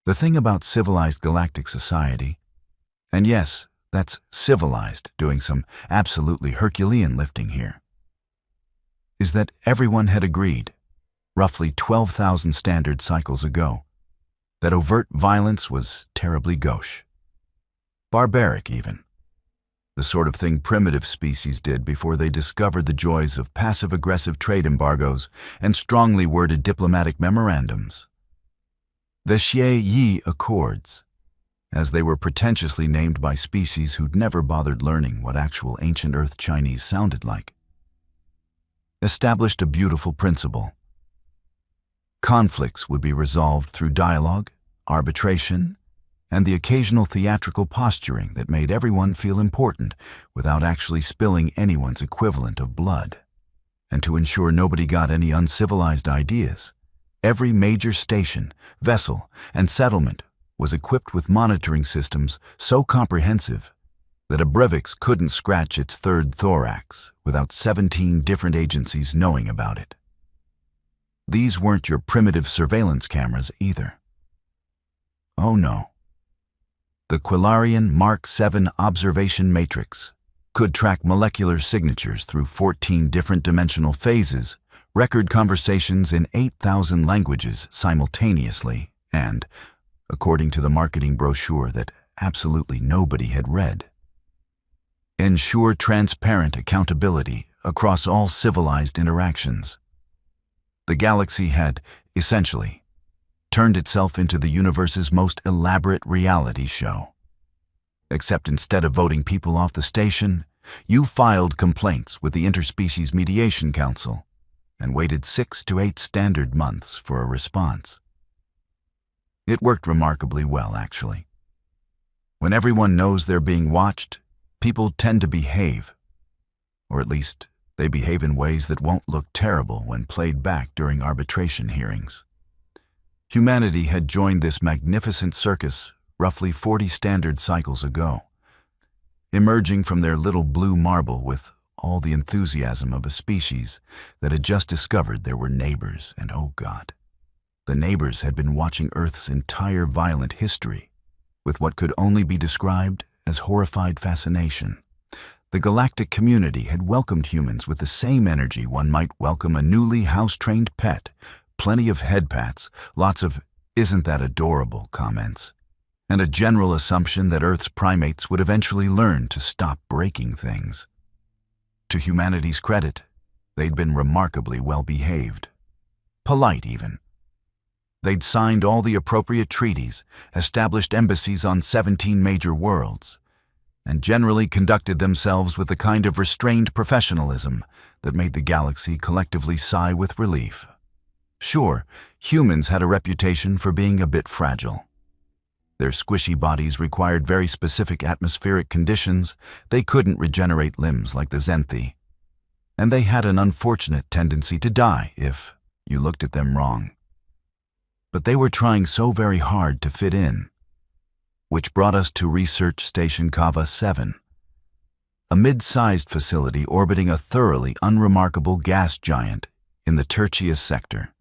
The thing about civilized galactic society, and yes, that's civilized doing some absolutely Herculean lifting here, is that everyone had agreed, roughly 12,000 standard cycles ago, that overt violence was terribly gauche. Barbaric, even. The sort of thing primitive species did before they discovered the joys of passive-aggressive trade embargoes and strongly worded diplomatic memorandums. The Xie-Yi Accords, as they were pretentiously named by species who'd never bothered learning what actual ancient Earth Chinese sounded like, established a beautiful principle. Conflicts would be resolved through dialogue, arbitration, and the occasional theatrical posturing that made everyone feel important without actually spilling anyone's equivalent of blood. And to ensure nobody got any uncivilized ideas, every major station, vessel, and settlement was equipped with monitoring systems so comprehensive that a brevis couldn't scratch its third thorax without 17 different agencies knowing about it. These weren't your primitive surveillance cameras either. Oh no. The Quillarian Mark VII observation matrix could track molecular signatures through 14 different dimensional phases, record conversations in 8,000 languages simultaneously, and, according to the marketing brochure that absolutely nobody had read, ensure transparent accountability across all civilized interactions. The galaxy had, essentially, turned itself into the universe's most elaborate reality show. Except instead of voting people off the station, you filed complaints with the Interspecies Mediation Council and waited 6 to 8 standard months for a response. It worked remarkably well, actually. When everyone knows they're being watched, people tend to behave. Or at least, they behave in ways that won't look terrible when played back during arbitration hearings. Humanity had joined this magnificent circus roughly 40 standard cycles ago, emerging from their little blue marble with all the enthusiasm of a species that had just discovered there were neighbors, and oh God, the neighbors had been watching Earth's entire violent history with what could only be described as horrified fascination. The galactic community had welcomed humans with the same energy one might welcome a newly house-trained pet. Plenty of head pats, lots of "isn't that adorable" comments, and a general assumption that Earth's primates would eventually learn to stop breaking things. To humanity's credit, they'd been remarkably well behaved. Polite, even. They'd signed all the appropriate treaties, established embassies on 17 major worlds, and generally conducted themselves with the kind of restrained professionalism that made the galaxy collectively sigh with relief. Sure, humans had a reputation for being a bit fragile. Their squishy bodies required very specific atmospheric conditions. They couldn't regenerate limbs like the Zenthi. And they had an unfortunate tendency to die if you looked at them wrong. But they were trying so very hard to fit in, which brought us to Research Station Kava 7, a mid-sized facility orbiting a thoroughly unremarkable gas giant in the Tertius sector,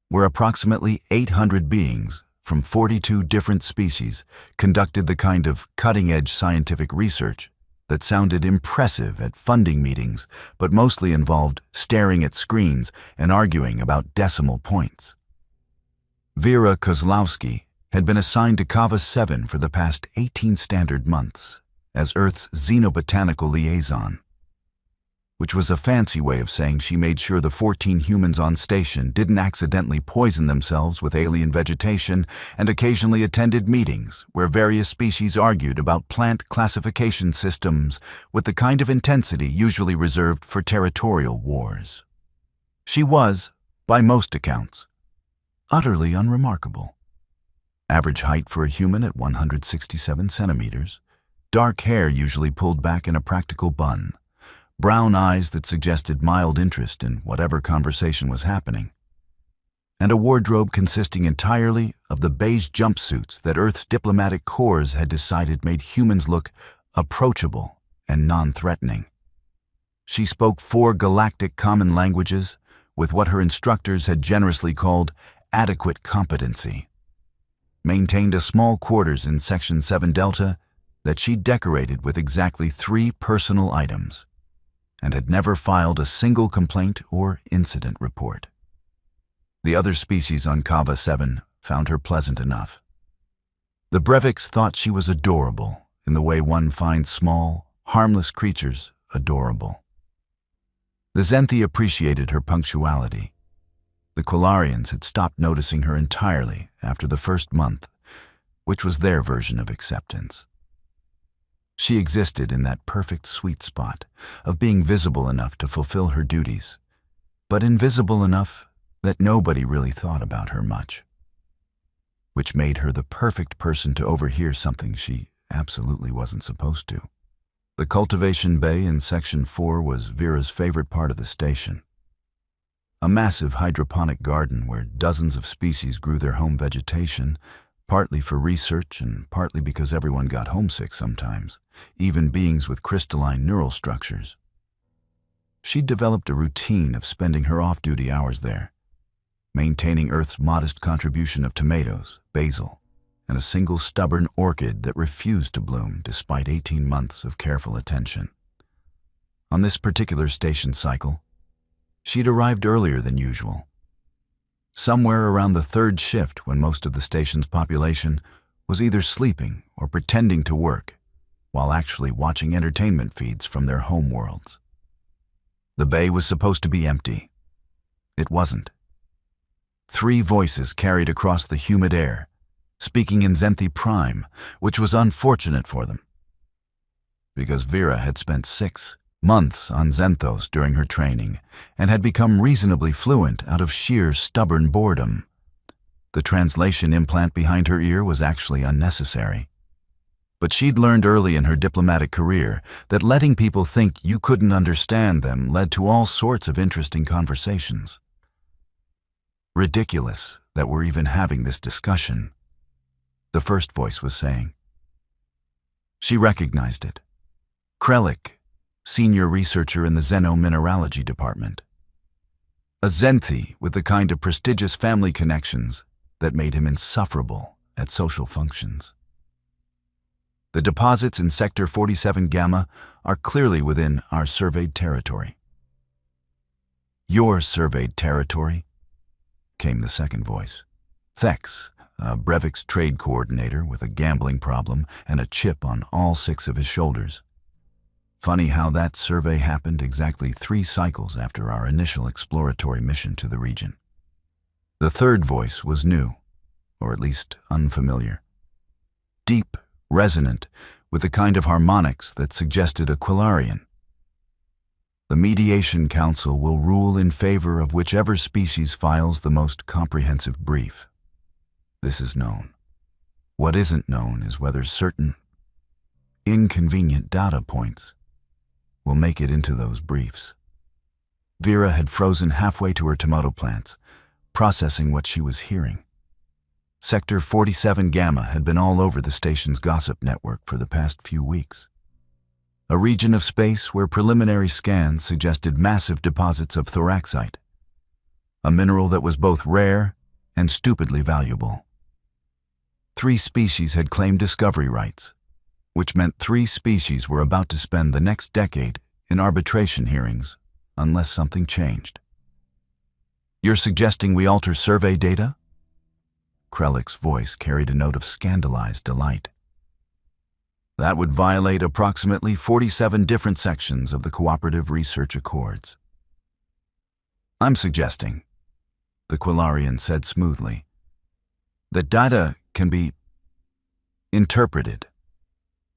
where approximately 800 beings from 42 different species conducted the kind of cutting-edge scientific research that sounded impressive at funding meetings, but mostly involved staring at screens and arguing about decimal points. Vera Kozlowski had been assigned to Kava 7 for the past 18 standard months as Earth's xenobotanical liaison, which was a fancy way of saying she made sure the 14 humans on station didn't accidentally poison themselves with alien vegetation and occasionally attended meetings where various species argued about plant classification systems with the kind of intensity usually reserved for territorial wars. She was, by most accounts, utterly unremarkable. Average height for a human at 167 centimeters, dark hair usually pulled back in a practical bun, brown eyes that suggested mild interest in whatever conversation was happening, and a wardrobe consisting entirely of the beige jumpsuits that Earth's diplomatic corps had decided made humans look approachable and non-threatening. She spoke 4 galactic common languages with what her instructors had generously called adequate competency. maintained a small quarters in Section 7 Delta that she decorated with exactly 3 personal items, and had never filed a single complaint or incident report. The other species on Kava 7 found her pleasant enough. The Breviks thought she was adorable in the way one finds small, harmless creatures adorable. The Zenthi appreciated her punctuality. The Quillarians had stopped noticing her entirely after the first month, which was their version of acceptance. She existed in that perfect sweet spot of being visible enough to fulfill her duties, but invisible enough that nobody really thought about her much, which made her the perfect person to overhear something she absolutely wasn't supposed to. The cultivation bay in Section 4 was Vera's favorite part of the station. A massive hydroponic garden where dozens of species grew their home vegetation, partly for research and partly because everyone got homesick sometimes, even beings with crystalline neural structures. She'd developed a routine of spending her off-duty hours there, maintaining Earth's modest contribution of tomatoes, basil, and a single stubborn orchid that refused to bloom despite 18 months of careful attention. On this particular station cycle, she'd arrived earlier than usual, somewhere around the 3rd shift when most of the station's population was either sleeping or pretending to work while actually watching entertainment feeds from their home worlds. The bay was supposed to be empty. It wasn't. 3 voices carried across the humid air, speaking in Zenthi Prime, which was unfortunate for them, because Vera had spent 6 months on Zenthos during her training and had become reasonably fluent out of sheer stubborn boredom. The translation implant behind her ear was actually unnecessary. But she'd learned early in her diplomatic career that letting people think you couldn't understand them led to all sorts of interesting conversations. Ridiculous that we're even having this discussion, the first voice was saying. She recognized it. Krelik, senior researcher in the Xenomineralogy department. A Zenthi with the kind of prestigious family connections that made him insufferable at social functions. The deposits in Sector 47 Gamma are clearly within our surveyed territory. Your surveyed territory, came the second voice. Thex, a Breviks trade coordinator with a gambling problem and a chip on all 6 of his shoulders. Funny how that survey happened exactly 3 cycles after our initial exploratory mission to the region. The third voice was new, or at least unfamiliar. Deep, resonant, with the kind of harmonics that suggested a Quillarian. The Mediation Council will rule in favor of whichever species files the most comprehensive brief. This is known. What isn't known is whether certain inconvenient data points will make it into those briefs. Vera had frozen halfway to her tomato plants, processing what she was hearing. Sector 47 Gamma had been all over the station's gossip network for the past few weeks. A region of space where preliminary scans suggested massive deposits of thoraxite, a mineral that was both rare and stupidly valuable. 3 species had claimed discovery rights, which meant 3 species were about to spend the next decade in arbitration hearings unless something changed. You're suggesting we alter survey data? Krelik's voice carried a note of scandalized delight. That would violate approximately 47 different sections of the Cooperative Research Accords. I'm suggesting, the Quillarian said smoothly, that data can be interpreted,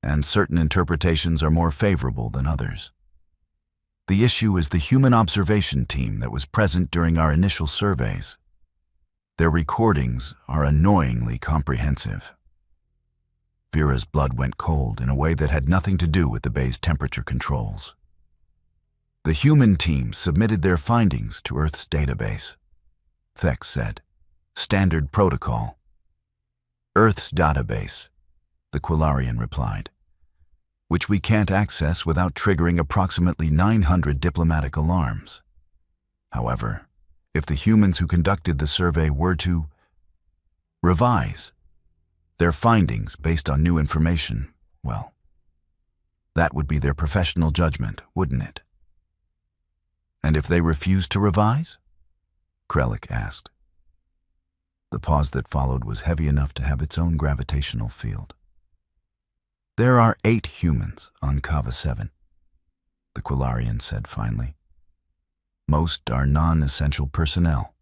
and certain interpretations are more favorable than others. The issue is the human observation team that was present during our initial surveys. Their recordings are annoyingly comprehensive. Vera's blood went cold in a way that had nothing to do with the bay's temperature controls. The human team submitted their findings to Earth's database. Thex said, "Standard protocol." "Earth's database," the Quillarian replied, "which we can't access without triggering approximately 900 diplomatic alarms. However, if the humans who conducted the survey were to revise Their findings based on new information, well, that would be their professional judgment, wouldn't it? And if they refused to revise? Krellick asked. The pause that followed was heavy enough to have its own gravitational field. There are 8 humans on Kava 7, the Quillarian said finally. Most are non-essential personnel.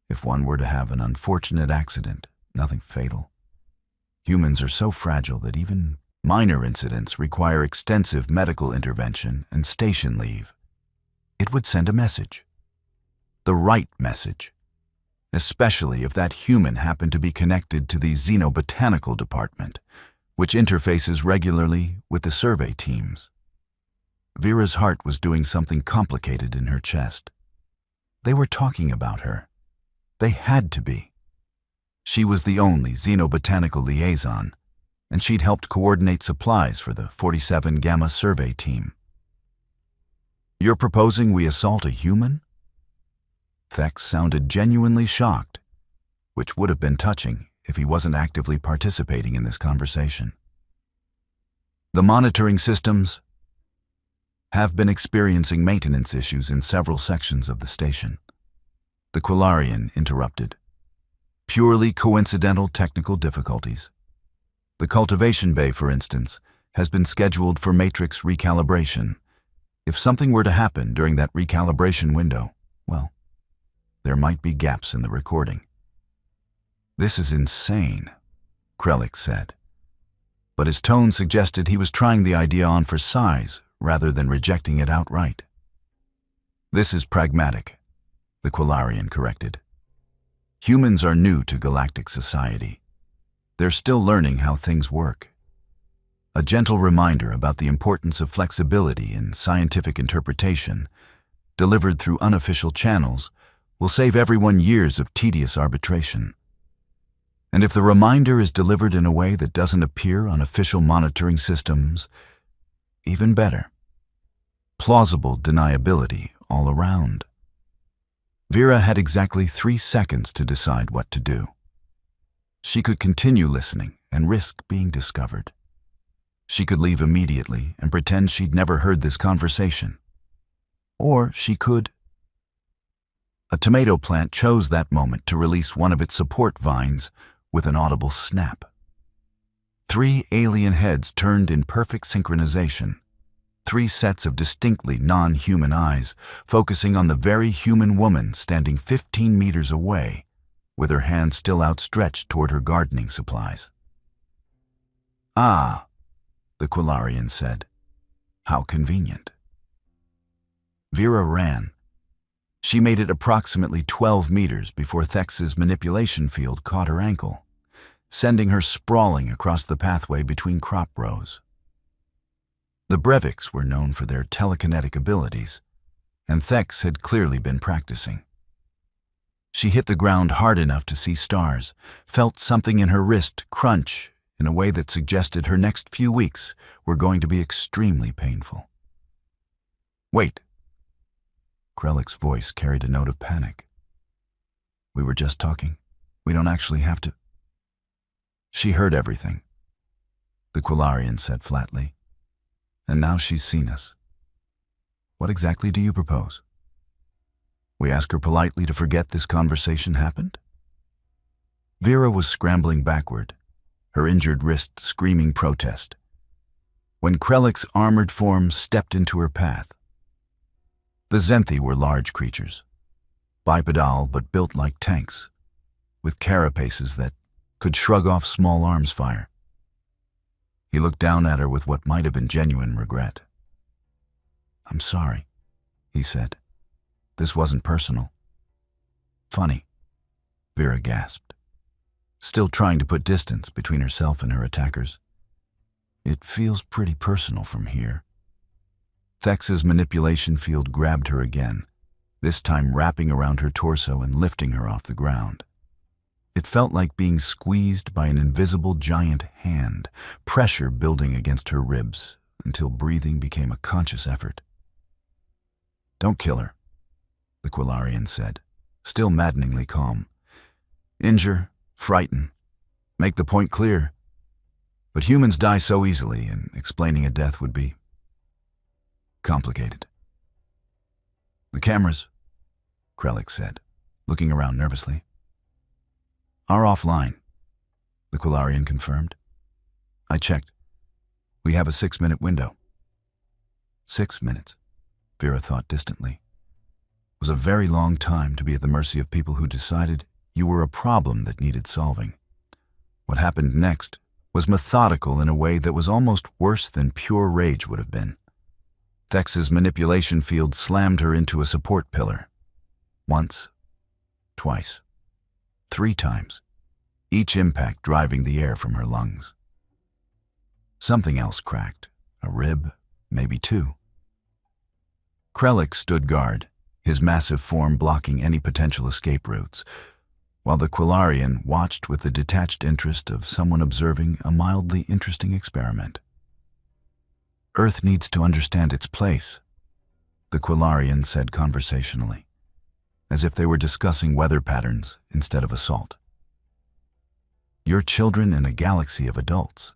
If one were to have an unfortunate accident, nothing fatal. Humans are so fragile that even minor incidents require extensive medical intervention and station leave. It would send a message. The right message. Especially if that human happened to be connected to the xenobotanical department, which interfaces regularly with the survey teams. Vera's heart was doing something complicated in her chest. They were talking about her. They had to be. She was the only xenobotanical liaison, and she'd helped coordinate supplies for the 47 Gamma survey team. You're proposing we assault a human? Thex sounded genuinely shocked, which would have been touching if he wasn't actively participating in this conversation. The monitoring systems have been experiencing maintenance issues in several sections of the station. The Quillarian interrupted. Purely coincidental technical difficulties. The cultivation bay, for instance, has been scheduled for matrix recalibration. If something were to happen during that recalibration window, well, there might be gaps in the recording. This is insane, Krellick said. But his tone suggested he was trying the idea on for size rather than rejecting it outright. This is pragmatic, the Quillarian corrected. Humans are new to galactic society. They're still learning how things work. A gentle reminder about the importance of flexibility in scientific interpretation, delivered through unofficial channels, will save everyone years of tedious arbitration. And if the reminder is delivered in a way that doesn't appear on official monitoring systems, even better. Plausible deniability all around. Vera had exactly 3 seconds to decide what to do. She could continue listening and risk being discovered. She could leave immediately and pretend she'd never heard this conversation. Or she could. A tomato plant chose that moment to release one of its support vines with an audible snap. 3 alien heads turned in perfect synchronization. 3 sets of distinctly non-human eyes, focusing on the very human woman standing 15 meters away, with her hand still outstretched toward her gardening supplies. Ah, the Quillarian said. How convenient. Vera ran. She made it approximately 12 meters before Thex's manipulation field caught her ankle, sending her sprawling across the pathway between crop rows. The Breviks were known for their telekinetic abilities, and Thex had clearly been practicing. She hit the ground hard enough to see stars, felt something in her wrist crunch in a way that suggested her next few weeks were going to be extremely painful. Wait. Krellick's voice carried a note of panic. We were just talking. We don't actually have to. She heard everything, the Quillarian said flatly. And now she's seen us. What exactly do you propose? We ask her politely to forget this conversation happened? Vera was scrambling backward, her injured wrist screaming protest, when Krellick's armored form stepped into her path. The Zenthi were large creatures, bipedal but built like tanks, with carapaces that could shrug off small arms fire. He looked down at her with what might have been genuine regret. I'm sorry, he said. This wasn't personal. Funny, Vera gasped, still trying to put distance between herself and her attackers. It feels pretty personal from here. Thex's manipulation field grabbed her again, this time wrapping around her torso and lifting her off the ground. It felt like being squeezed by an invisible giant hand, pressure building against her ribs until breathing became a conscious effort. Don't kill her, the Quillarian said, still maddeningly calm. Injure, frighten, Make the point clear. But humans die so easily, and explaining a death would be complicated. The cameras, Krellick said, looking around nervously, are offline, the Quillarian confirmed. I checked. We have a 6-minute window. 6 minutes, Vera thought distantly, was a very long time to be at the mercy of people who decided you were a problem that needed solving. What happened next was methodical in a way that was almost worse than pure rage would have been. Thex's manipulation field slammed her into a support pillar. Once, twice, 3 times, each impact driving the air from her lungs. Something else cracked, a rib, maybe 2. Krellick stood guard, his massive form blocking any potential escape routes, while the Quillarian watched with the detached interest of someone observing a mildly interesting experiment. Earth needs to understand its place, the Quillarian said conversationally, as if they were discussing weather patterns instead of assault. You're children in a galaxy of adults.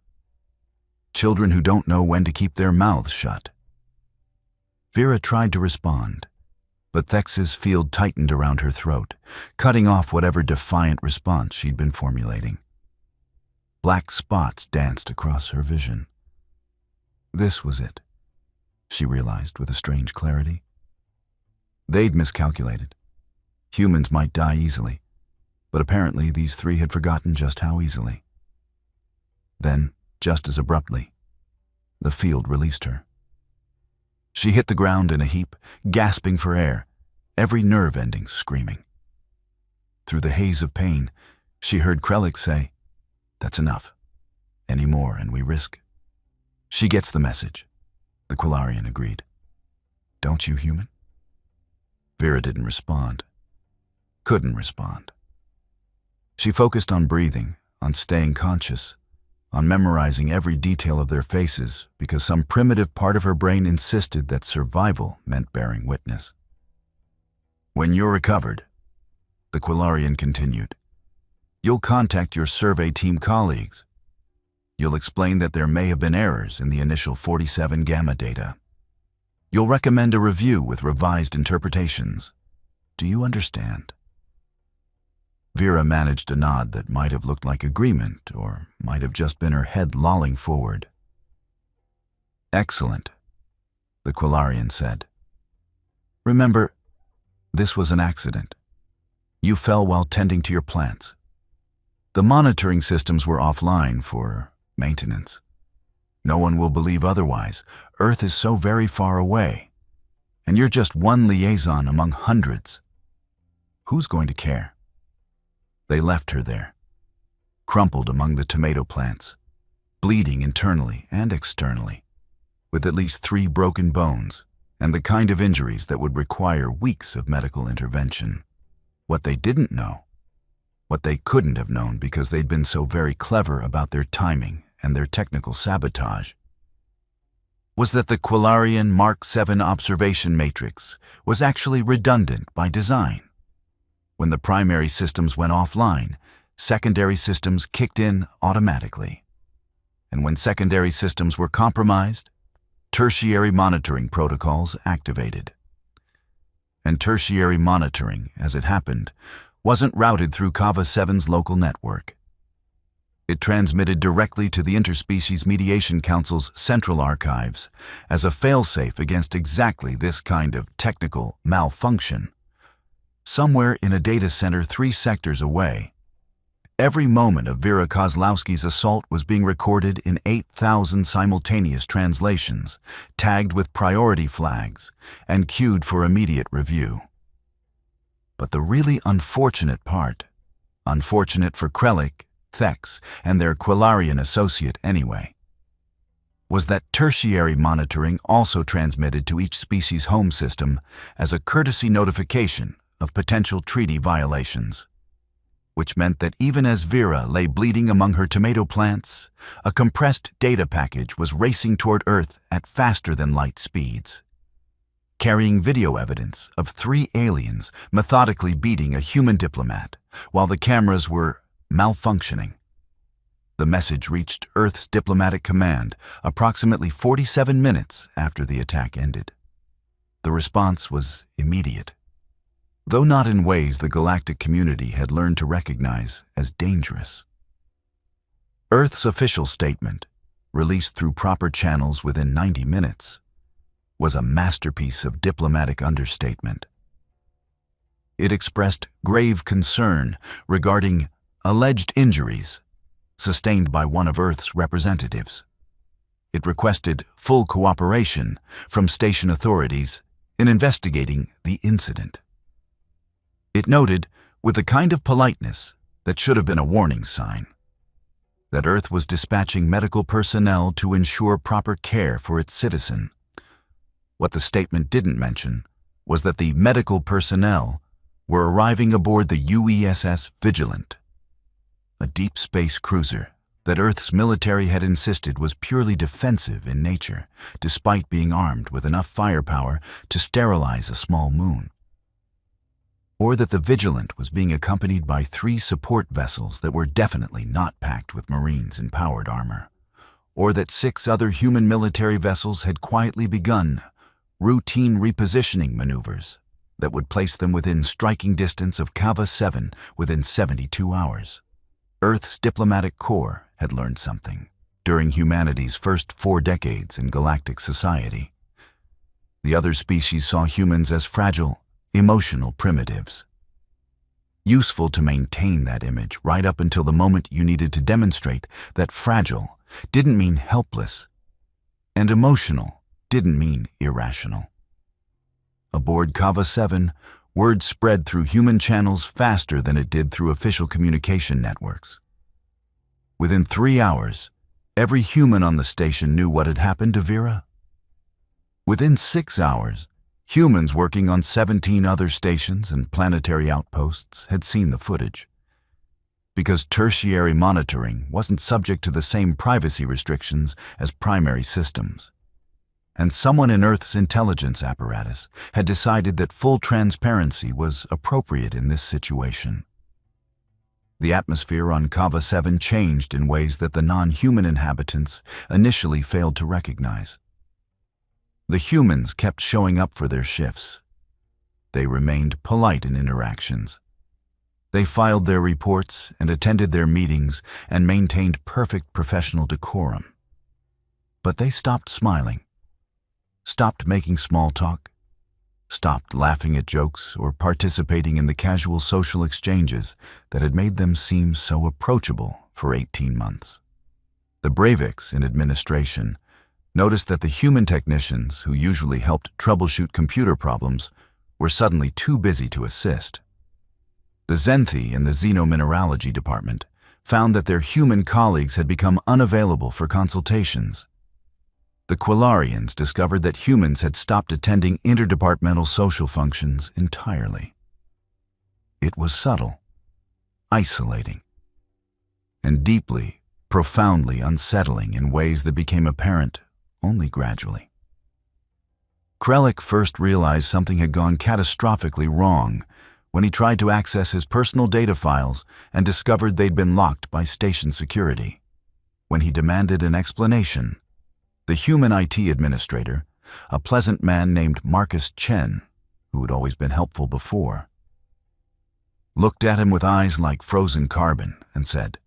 Children who don't know when to keep their mouths shut. Vera tried to respond, but Thex's field tightened around her throat, cutting off whatever defiant response she'd been formulating. Black spots danced across her vision. This was it, she realized with a strange clarity. They'd miscalculated. Humans might die easily, but apparently these 3 had forgotten just how easily. Then, just as abruptly, the field released her. She hit the ground in a heap, gasping for air, every nerve ending screaming. Through the haze of pain, she heard Krellick say, "That's enough. Any more and we risk." She gets the message, the Quillarian agreed. Don't you, human? Vera didn't respond. Couldn't respond. She focused on breathing, on staying conscious, on memorizing every detail of their faces because some primitive part of her brain insisted that survival meant bearing witness. When you're recovered, the Quillarian continued, you'll contact your survey team colleagues. You'll explain that there may have been errors in the initial 47 gamma data. You'll recommend a review with revised interpretations. Do you understand? Vera managed a nod that might have looked like agreement or might have just been her head lolling forward. Excellent, the Quillarian said. Remember, this was an accident. You fell while tending to your plants. The monitoring systems were offline for maintenance. No one will believe otherwise. Earth is so very far away, and you're just one liaison among hundreds. Who's going to care? They left her there, crumpled among the tomato plants, bleeding internally and externally, with at least 3 broken bones and the kind of injuries that would require weeks of medical intervention. What they didn't know, what they couldn't have known because they'd been so very clever about their timing and their technical sabotage, was that the Quillarian Mark VII observation matrix was actually redundant by design. When the primary systems went offline, secondary systems kicked in automatically. And when secondary systems were compromised, tertiary monitoring protocols activated. And tertiary monitoring, as it happened, wasn't routed through Kava 7's local network. It transmitted directly to the Interspecies Mediation Council's central archives as a failsafe against exactly this kind of technical malfunction. Somewhere in a data center 3 sectors away, every moment of Vera Kozlowski's assault was being recorded in 8,000 simultaneous translations, tagged with priority flags, and queued for immediate review. But the really unfortunate part, unfortunate for Krellick, Thex, and their Quillarian associate anyway, was that tertiary monitoring also transmitted to each species' home system as a courtesy notification of potential treaty violations, which meant that even as Vera lay bleeding among her tomato plants, a compressed data package was racing toward Earth at faster-than-light speeds, carrying video evidence of 3 aliens methodically beating a human diplomat while the cameras were malfunctioning, The message reached Earth's diplomatic command approximately 47 minutes after the attack ended. The response was immediate, though not in ways the galactic community had learned to recognize as dangerous. Earth's official statement, released through proper channels within 90 minutes, was a masterpiece of diplomatic understatement. It expressed grave concern regarding alleged injuries sustained by one of Earth's representatives. It requested full cooperation from station authorities in investigating the incident. It noted, with the kind of politeness that should have been a warning sign, that Earth was dispatching medical personnel to ensure proper care for its citizen. What the statement didn't mention was that the medical personnel were arriving aboard the UESS Vigilant, a deep space cruiser that Earth's military had insisted was purely defensive in nature, despite being armed with enough firepower to sterilize a small moon. Or that the Vigilant was being accompanied by 3 support vessels that were definitely not packed with Marines in powered armor. Or that 6 other human military vessels had quietly begun routine repositioning maneuvers that would place them within striking distance of Kava 7 within 72 hours. Earth's diplomatic corps had learned something during humanity's first 4 decades in galactic society. The other species saw humans as fragile, emotional primitives. Useful to maintain that image right up until the moment you needed to demonstrate that fragile didn't mean helpless, and emotional didn't mean irrational. Aboard Kava 7, word spread through human channels faster than it did through official communication networks. Within 3 hours, every human on the station knew what had happened to Vera. Within 6 hours, humans working on 17 other stations and planetary outposts had seen the footage. Because tertiary monitoring wasn't subject to the same privacy restrictions as primary systems. And someone in Earth's intelligence apparatus had decided that full transparency was appropriate in this situation. The atmosphere on Kava 7 changed in ways that the non-human inhabitants initially failed to recognize. The humans kept showing up for their shifts. They remained polite in interactions. They filed their reports and attended their meetings and maintained perfect professional decorum. But they stopped smiling, stopped making small talk, stopped laughing at jokes or participating in the casual social exchanges that had made them seem so approachable for 18 months. The Breiviks in administration noticed that the human technicians who usually helped troubleshoot computer problems were suddenly too busy to assist. The Zenthi in the xenomineralogy department found that their human colleagues had become unavailable for consultations. The Quillarians discovered that humans had stopped attending interdepartmental social functions entirely. It was subtle, isolating, and deeply, profoundly unsettling in ways that became apparent only gradually. Krellick first realized something had gone catastrophically wrong when he tried to access his personal data files and discovered they'd been locked by station security. When he demanded an explanation, the human IT administrator, a pleasant man named Marcus Chen, who had always been helpful before, looked at him with eyes like frozen carbon and said,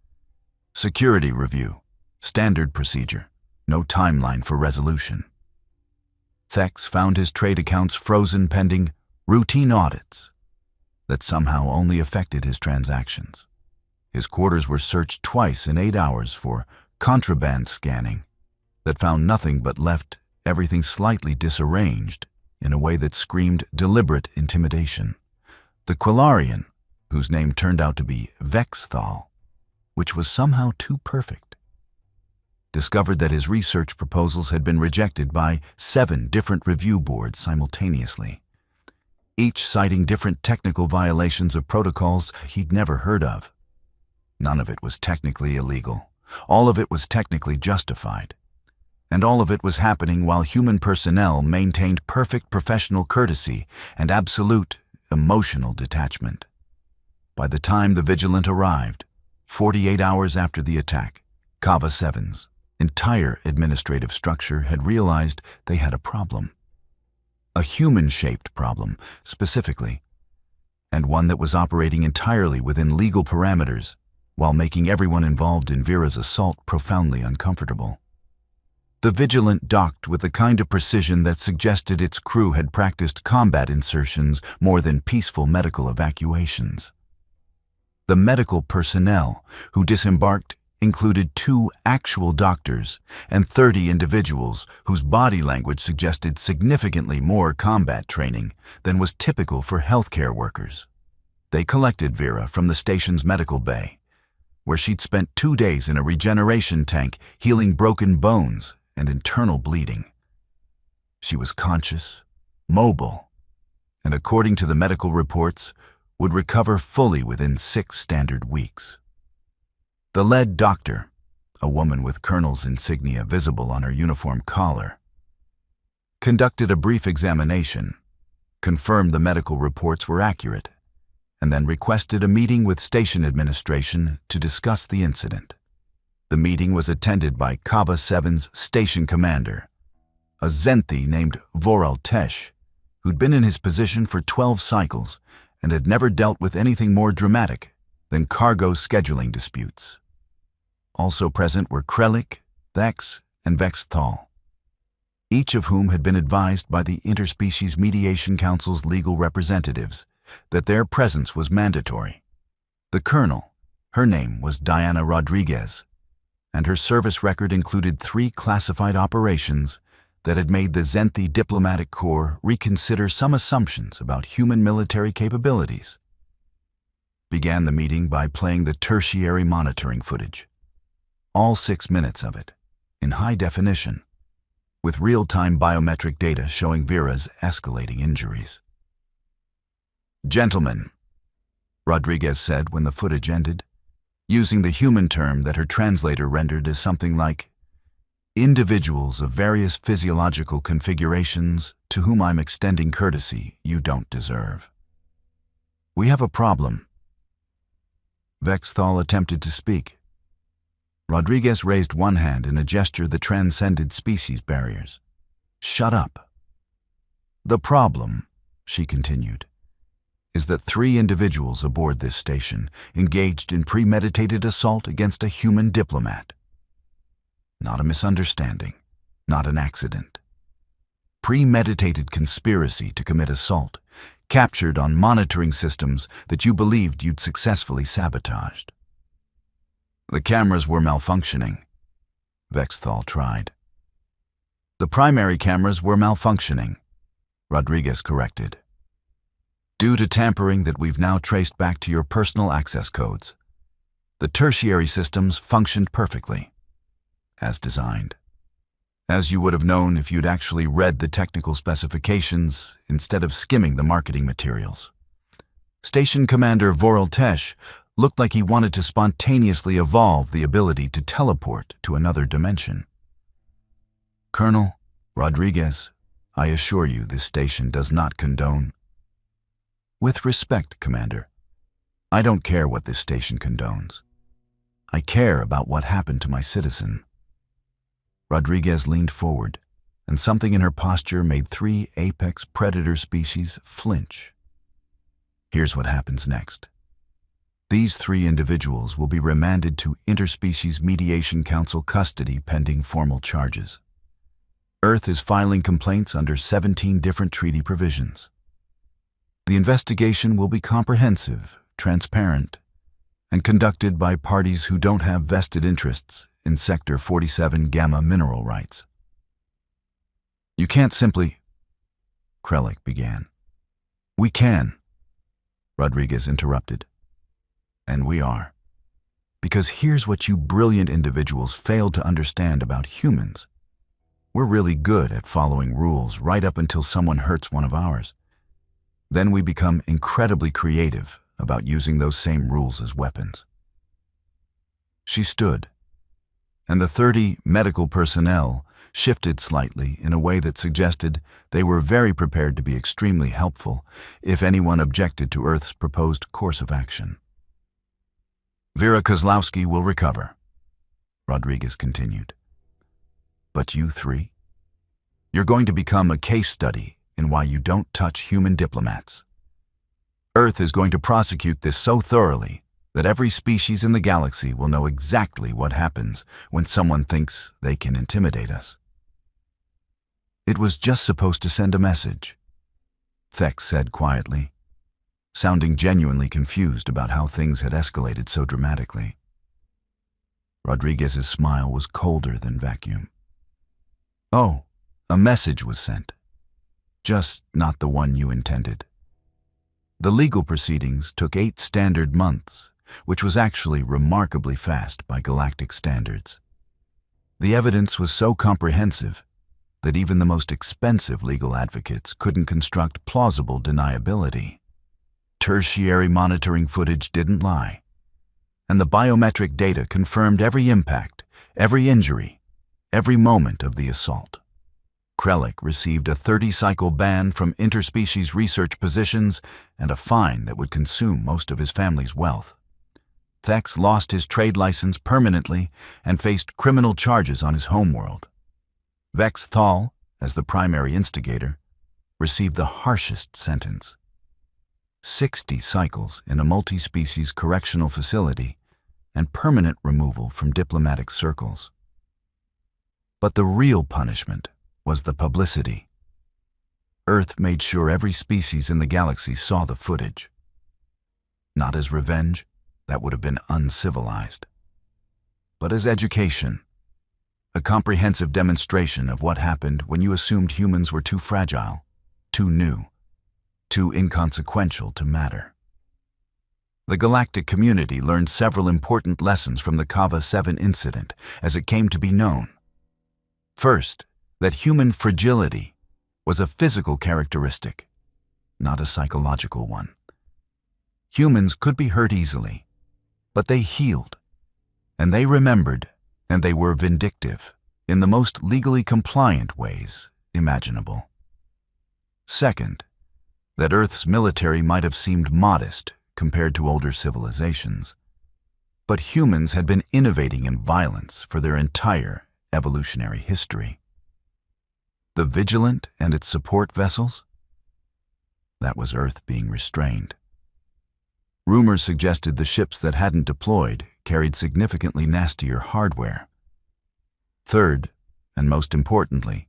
"Security review, standard procedure, no timeline for resolution." Thex found his trade accounts frozen pending routine audits that somehow only affected his transactions. His quarters were searched twice in 8 hours for contraband scanning that found nothing but left everything slightly disarranged in a way that screamed deliberate intimidation. The Quillarian, whose name turned out to be Vexthal, which was somehow too perfect, discovered that his research proposals had been rejected by 7 different review boards simultaneously, each citing different technical violations of protocols he'd never heard of. None of it was technically illegal. All of it was technically justified. And all of it was happening while human personnel maintained perfect professional courtesy and absolute emotional detachment. By the time the Vigilant arrived, 48 hours after the attack, Kava 7's entire administrative structure had realized they had a problem. A human-shaped problem, specifically, and one that was operating entirely within legal parameters while making everyone involved in Vera's assault profoundly uncomfortable. The Vigilant docked with the kind of precision that suggested its crew had practiced combat insertions more than peaceful medical evacuations. The medical personnel who disembarked included 2 actual doctors and 30 individuals whose body language suggested significantly more combat training than was typical for healthcare workers. They collected Vera from the station's medical bay, where she'd spent 2 days in a regeneration tank healing broken bones and internal bleeding. She was conscious, mobile, and according to the medical reports, would recover fully within 6 standard weeks. The lead doctor, a woman with colonel's insignia visible on her uniform collar, conducted a brief examination, confirmed the medical reports were accurate, and then requested a meeting with station administration to discuss the incident. The meeting was attended by Kava 7's station commander, a Zenthi named Voral Tesh, who'd been in his position for 12 cycles and had never dealt with anything more dramatic than cargo scheduling disputes. Also present were Krelik, Thex, and Vexthal, each of whom had been advised by the Interspecies Mediation Council's legal representatives that their presence was mandatory. The colonel, her name was Diana Rodriguez, and her service record included 3 classified operations that had made the Zenthi Diplomatic Corps reconsider some assumptions about human military capabilities. Began the meeting by playing the tertiary monitoring footage, all 6 minutes of it, in high definition, with real-time biometric data showing Vera's escalating injuries. "Gentlemen," Rodriguez said when the footage ended, using the human term that her translator rendered as something like, "individuals of various physiological configurations to whom I'm extending courtesy you don't deserve. We have a problem." Vexthal attempted to speak. Rodriguez raised one hand in a gesture that transcended species barriers. "Shut up." "The problem," she continued, "is that 3 individuals aboard this station engaged in premeditated assault against a human diplomat. Not a misunderstanding, not an accident. Premeditated conspiracy to commit assault, captured on monitoring systems that you believed you'd successfully sabotaged." "The cameras were malfunctioning," Vexthal tried. "The primary cameras were malfunctioning," Rodriguez corrected. "Due to tampering that we've now traced back to your personal access codes. The tertiary systems functioned perfectly, as designed. As you would have known if you'd actually read the technical specifications instead of skimming the marketing materials. Station Commander Voral Tesh looked like he wanted to spontaneously evolve the ability to teleport to another dimension. Colonel Rodriguez, I assure you this station does not condone." "With respect, Commander, I don't care what this station condones. I care about what happened to my citizen." Rodriguez leaned forward, and something in her posture made 3 apex predator species flinch. "Here's what happens next. These 3 individuals will be remanded to Interspecies Mediation Council custody pending formal charges. Earth is filing complaints under 17 different treaty provisions. The investigation will be comprehensive, transparent, and conducted by parties who don't have vested interests in Sector 47 Gamma mineral rights." "You can't simply—" Krelik began. "We can," Rodriguez interrupted. "And we are. Because here's what you brilliant individuals failed to understand about humans. We're really good at following rules right up until someone hurts one of ours. Then we become incredibly creative about using those same rules as weapons." She stood, and the 30 medical personnel shifted slightly in a way that suggested they were very prepared to be extremely helpful if anyone objected to Earth's proposed course of action. "Vera Kozlowski will recover," Rodriguez continued. But you three? You're going to become a case study in why you don't touch human diplomats. Earth is going to prosecute this so thoroughly that every species in the galaxy will know exactly what happens when someone thinks they can intimidate us. It was just supposed to send a message, Thex said quietly, sounding genuinely confused about how things had escalated so dramatically. Rodriguez's smile was colder than vacuum. Oh, a message was sent. Just not the one you intended. The legal proceedings took 8 standard months, which was actually remarkably fast by galactic standards. The evidence was so comprehensive that even the most expensive legal advocates couldn't construct plausible deniability. Tertiary monitoring footage didn't lie, and the biometric data confirmed every impact, every injury, every moment of the assault. Krellick received a 30-cycle ban from interspecies research positions and a fine that would consume most of his family's wealth. Thex lost his trade license permanently and faced criminal charges on his homeworld. Vex Thal, as the primary instigator, received the harshest sentence. 60 cycles in a multi-species correctional facility and permanent removal from diplomatic circles. But the real punishment was the publicity. Earth made sure every species in the galaxy saw the footage. Not as revenge, that would have been uncivilized, but as education, a comprehensive demonstration of what happened when you assumed humans were too fragile, too new, too inconsequential to matter. The galactic community learned several important lessons from the Kava 7 incident as it came to be known. First, that human fragility was a physical characteristic, not a psychological one. Humans could be hurt easily, but they healed, and they remembered, and they were vindictive in the most legally compliant ways imaginable. Second, that Earth's military might have seemed modest compared to older civilizations, but humans had been innovating in violence for their entire evolutionary history. The Vigilant and its support vessels? That was Earth being restrained. Rumors suggested the ships that hadn't deployed carried significantly nastier hardware. Third, and most importantly,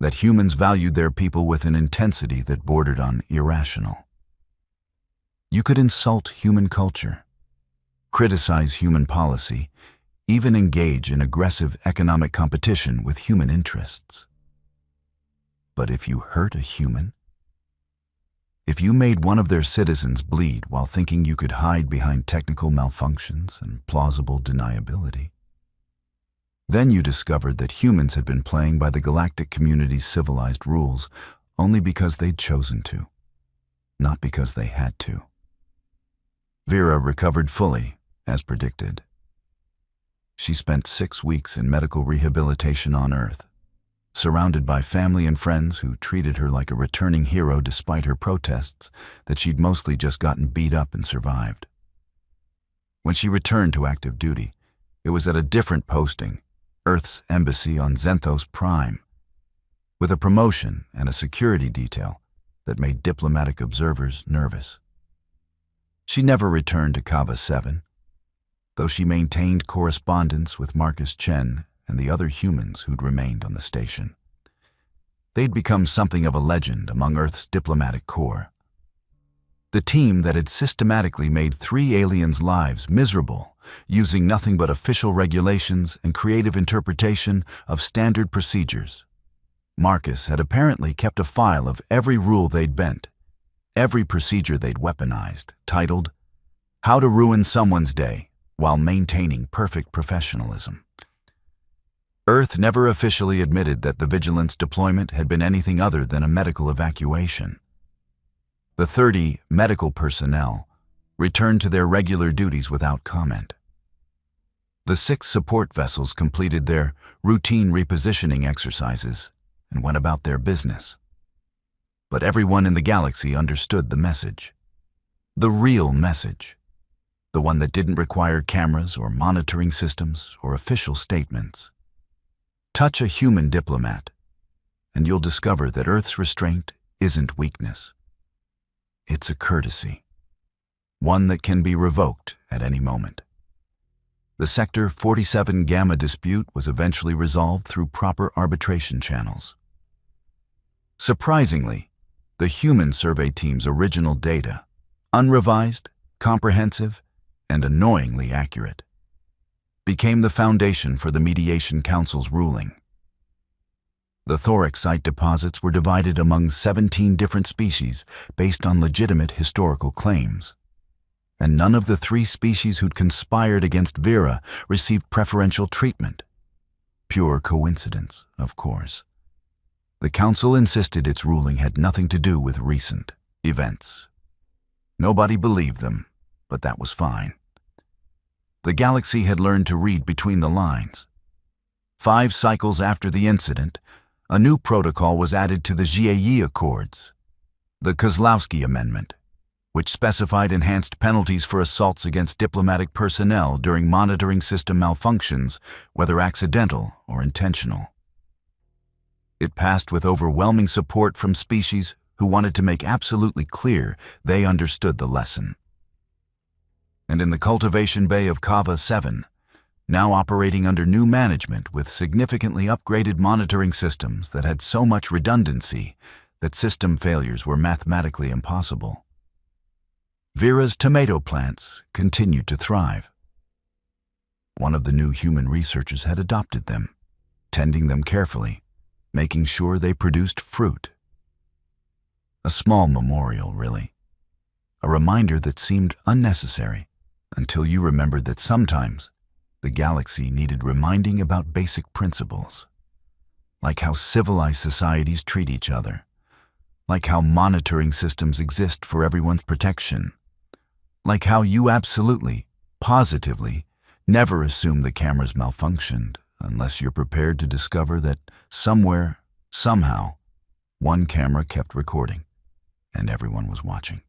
that humans valued their people with an intensity that bordered on irrational. You could insult human culture, criticize human policy, even engage in aggressive economic competition with human interests. But if you hurt a human, if you made one of their citizens bleed while thinking you could hide behind technical malfunctions and plausible deniability, then you discovered that humans had been playing by the galactic community's civilized rules only because they'd chosen to, not because they had to. Vera recovered fully, as predicted. She spent 6 weeks in medical rehabilitation on Earth, surrounded by family and friends who treated her like a returning hero despite her protests that she'd mostly just gotten beat up and survived. When she returned to active duty, it was at a different posting, Earth's embassy on Xenthos Prime, with a promotion and a security detail that made diplomatic observers nervous. She never returned to Kava 7, though she maintained correspondence with Marcus Chen and the other humans who'd remained on the station. They'd become something of a legend among Earth's diplomatic corps. The team that had systematically made 3 aliens' lives miserable using nothing but official regulations and creative interpretation of standard procedures. Marcus had apparently kept a file of every rule they'd bent, every procedure they'd weaponized, titled, "How to Ruin Someone's Day While Maintaining Perfect Professionalism." Earth never officially admitted that the Vigilance deployment had been anything other than a medical evacuation. The 30 medical personnel returned to their regular duties without comment. The 6 support vessels completed their routine repositioning exercises and went about their business. But everyone in the galaxy understood the message. The real message. The one that didn't require cameras or monitoring systems or official statements. Touch a human diplomat, and you'll discover that Earth's restraint isn't weakness. It's a courtesy, one that can be revoked at any moment. The Sector 47 Gamma dispute was eventually resolved through proper arbitration channels. Surprisingly, the human survey team's original data, unrevised, comprehensive, and annoyingly accurate, became the foundation for the Mediation Council's ruling. The thorax site deposits were divided among 17 different species based on legitimate historical claims, and none of the 3 species who'd conspired against Vera received preferential treatment. Pure coincidence, of course. The Council insisted its ruling had nothing to do with recent events. Nobody believed them, but that was fine. The galaxy had learned to read between the lines. 5 cycles after the incident, a new protocol was added to the GAE Accords, the Kozlowski Amendment, which specified enhanced penalties for assaults against diplomatic personnel during monitoring system malfunctions, whether accidental or intentional. It passed with overwhelming support from species who wanted to make absolutely clear they understood the lesson. And in the cultivation bay of Kava 7, now operating under new management with significantly upgraded monitoring systems that had so much redundancy that system failures were mathematically impossible, Vera's tomato plants continued to thrive. One of the new human researchers had adopted them, tending them carefully, making sure they produced fruit. A small memorial, really. A reminder that seemed unnecessary until you remembered that sometimes the galaxy needed reminding about basic principles, like how civilized societies treat each other, like how monitoring systems exist for everyone's protection, like how you absolutely, positively, never assume the camera's malfunctioned unless you're prepared to discover that somewhere, somehow, one camera kept recording and everyone was watching.